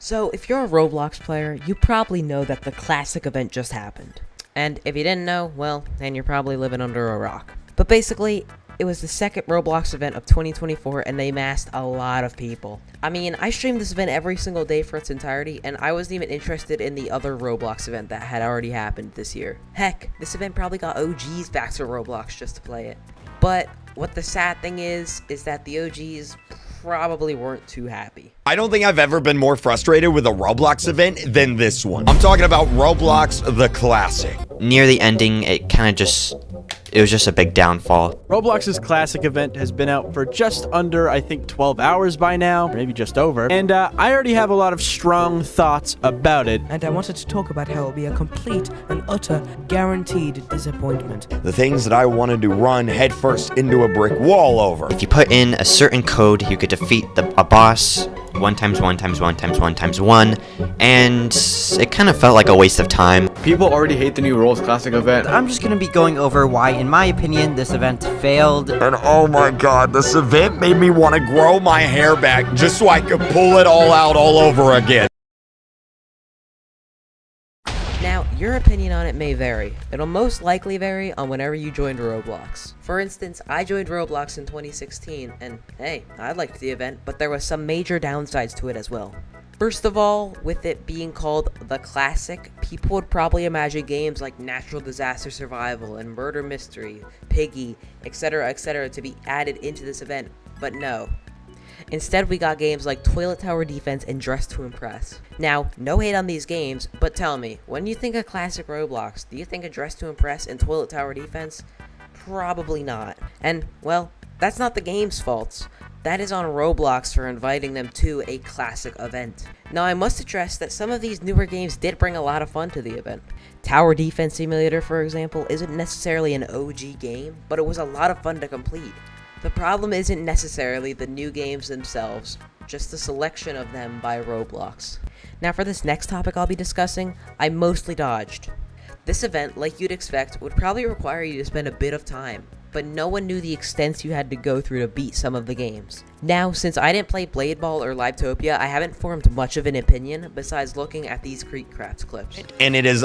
So, if you're a Roblox player, you probably know that the classic event just happened. And if you didn't know, well, then you're probably living under a rock. But basically, it was the second Roblox event of 2024, and they massed a lot of people. I mean, I streamed this event every single day for its entirety, and I wasn't even interested in the other Roblox event that had already happened this year. Heck, this event probably got OGs back to Roblox just to play it. But what the sad thing is that the OGs probably weren't too happy. I don't think I've ever been more frustrated with a Roblox event than this one. I'm talking about Roblox the Classic. Near the ending, it was just a big downfall. Roblox's classic event has been out for just under, I think, 12 hours by now, maybe just over. And I already have a lot of strong thoughts about it. And I wanted to talk about how it will be a complete and utter guaranteed disappointment. The things that I wanted to run headfirst into a brick wall over. If you put in a certain code, you could defeat a boss 1 times 1 times 1 times 1 times 1, and it kind of felt like a waste of time. People already hate the new Roblox Classic event. I'm just going to be going over why, in my opinion, this event failed. And oh my god, this event made me want to grow my hair back just so I could pull it all out all over again. Now, your opinion on it may vary. It'll most likely vary on whenever you joined Roblox. For instance, I joined Roblox in 2016, and hey, I liked the event, but there was some major downsides to it as well. First of all, with it being called the Classic, people would probably imagine games like Natural Disaster Survival and Murder Mystery, Piggy, etc. to be added into this event, but no. Instead, we got games like Toilet Tower Defense and Dress to Impress. Now, no hate on these games, but tell me, when you think of classic Roblox, do you think of Dress to Impress and Toilet Tower Defense? Probably not. And, well, that's not the game's fault. That is on Roblox for inviting them to a classic event. Now, I must address that some of these newer games did bring a lot of fun to the event. Tower Defense Simulator, for example, isn't necessarily an OG game, but it was a lot of fun to complete. The problem isn't necessarily the new games themselves, just the selection of them by Roblox. Now for this next topic I'll be discussing, I mostly dodged. This event, like you'd expect, would probably require you to spend a bit of time, but no one knew the extents you had to go through to beat some of the games. Now, since I didn't play Blade Ball or Livetopia, I haven't formed much of an opinion besides looking at these Creekcrafts clips. And it is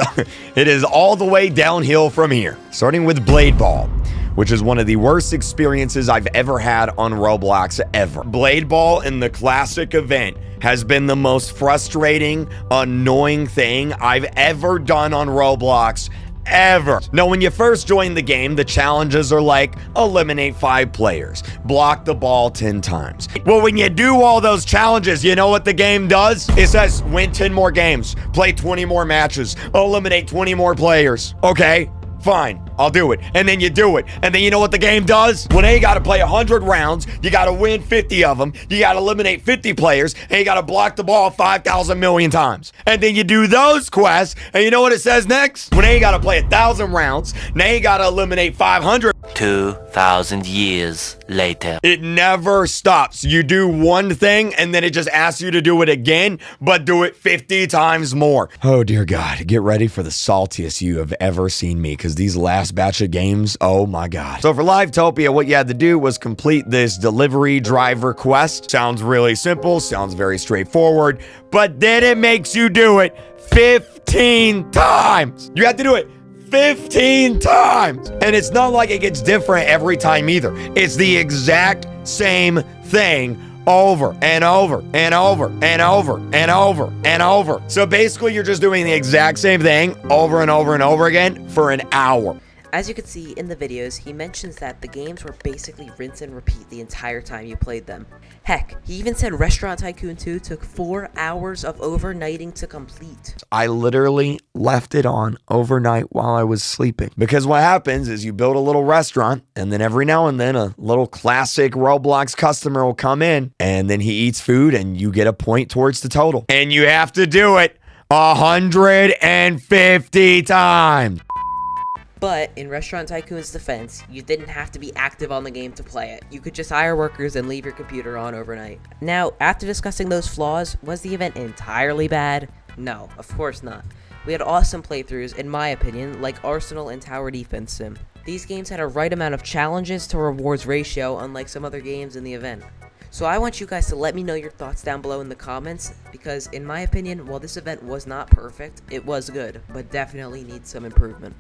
all the way downhill from here, starting with Blade Ball, which is one of the worst experiences I've ever had on Roblox ever. Blade Ball in the Classic event has been the most frustrating, annoying thing I've ever done on Roblox ever. Now, when you first join the game, the challenges are like eliminate 5 players, block the ball 10 times. Well, when you do all those challenges, you know what the game does? It says win 10 more games, play 20 more matches, eliminate 20 more players. Okay, fine, I'll do it. And then you do it. And then you know what the game does? Well, now you got to play 100 rounds. You got to win 50 of them. You got to eliminate 50 players. And you got to block the ball 5,000 million times. And then you do those quests. And you know what it says next? Well, now you got to play 1,000 rounds. Now you got to eliminate 500. 2,000 years later. It never stops. You do one thing and then it just asks you to do it again, but do it 50 times more. Oh dear God, get ready for the saltiest you have ever seen me, because these last batch of games, oh my God. So for Livetopia, what you had to do was complete this delivery driver quest. Sounds really simple, sounds very straightforward, but then it makes you do it 15 times. You have to do it 15 times. And it's not like it gets different every time either. It's the exact same thing over and over and over and over and over and over. So basically, you're just doing the exact same thing over and over and over again for an hour. As you can see in the videos, he mentions that the games were basically rinse and repeat the entire time you played them. Heck, he even said Restaurant Tycoon 2 took 4 hours of overnighting to complete. I literally left it on overnight while I was sleeping. Because what happens is you build a little restaurant, and then every now and then a little classic Roblox customer will come in, and then he eats food and you get a point towards the total. And you have to do it 150 times. But in Restaurant Tycoon's defense, you didn't have to be active on the game to play it. You could just hire workers and leave your computer on overnight. Now, after discussing those flaws, was the event entirely bad? No, of course not. We had awesome playthroughs, in my opinion, like Arsenal and Tower Defense Sim. These games had a right amount of challenges to rewards ratio, unlike some other games in the event. So I want you guys to let me know your thoughts down below in the comments, because in my opinion, while this event was not perfect, it was good, but definitely needs some improvement.